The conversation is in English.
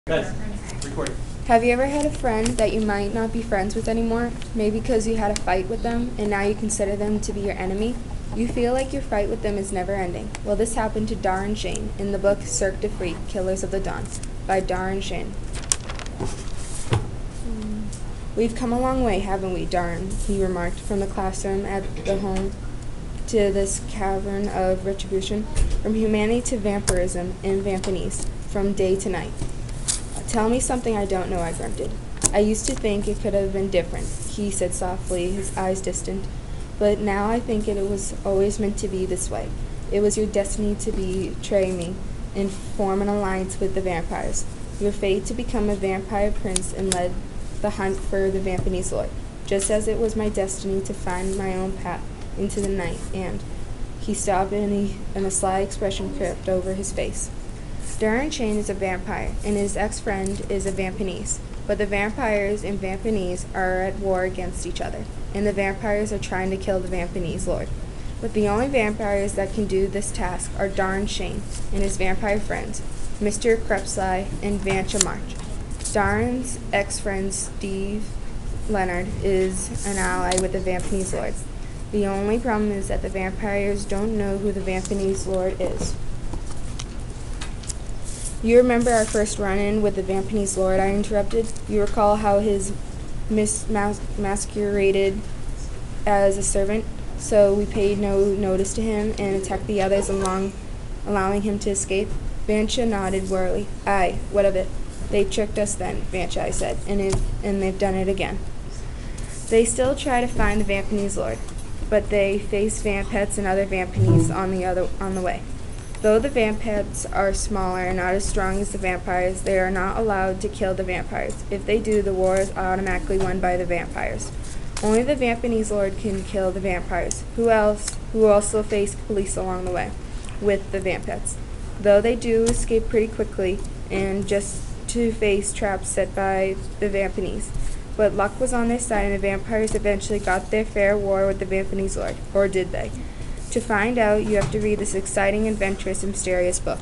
Guys, recording. Have you ever had a friend that you might not be friends with anymore? Maybe because you had a fight with them and now you consider them to be your enemy? You feel like your fight with them is never ending. Well, this happened to Darren Shane in the book Cirque du Freak, Killers of the Dawn by Darren Shane. We've come a long way, haven't we, Darren? He remarked from the classroom at the home to this cavern of retribution, from humanity to vampirism and vampanese, from day to night. Tell me something I don't know, I grunted. I used to think it could have been different, he said softly, his eyes distant. But now I think it was always meant to be this way. It was your destiny to betray me and form an alliance with the vampires. Your fate to become a vampire prince and lead the hunt for the Vampanese Lord, just as it was my destiny to find my own path into the night. And he stopped and a sly expression crept over his face. Darren Shane is a vampire, and his ex-friend is a vampanese. But the vampires and vampanese are at war against each other, and the vampires are trying to kill the Vampanese Lord. But the only vampires that can do this task are Darren Shane and his vampire friends, Mr. Crepsly and Vancha March. Darren's ex-friend Steve Leonard is an ally with the Vampanese Lord. The only problem is that the vampires don't know who the Vampanese Lord is. You remember our first run-in with the Vampanese Lord, I interrupted. You recall how his masqueraded as a servant, so we paid no notice to him and attacked the others allowing him to escape? Vancha nodded wearily. Aye, what of it? They tricked us then, Vancha, I said, and they've done it again. They still try to find the Vampanese Lord, but they face vampets and other vampanese on the way. Though the vampets are smaller and not as strong as the vampires, they are not allowed to kill the vampires. If they do, the war is automatically won by the vampires. Only the Vampanese Lord can kill the vampires, who also face police along the way, with the vampets. Though they do escape pretty quickly, and just to face traps set by the vampanese. But luck was on their side, and the vampires eventually got their fair war with the Vampanese Lord. Or did they? To find out, you have to read this exciting, adventurous, and mysterious book.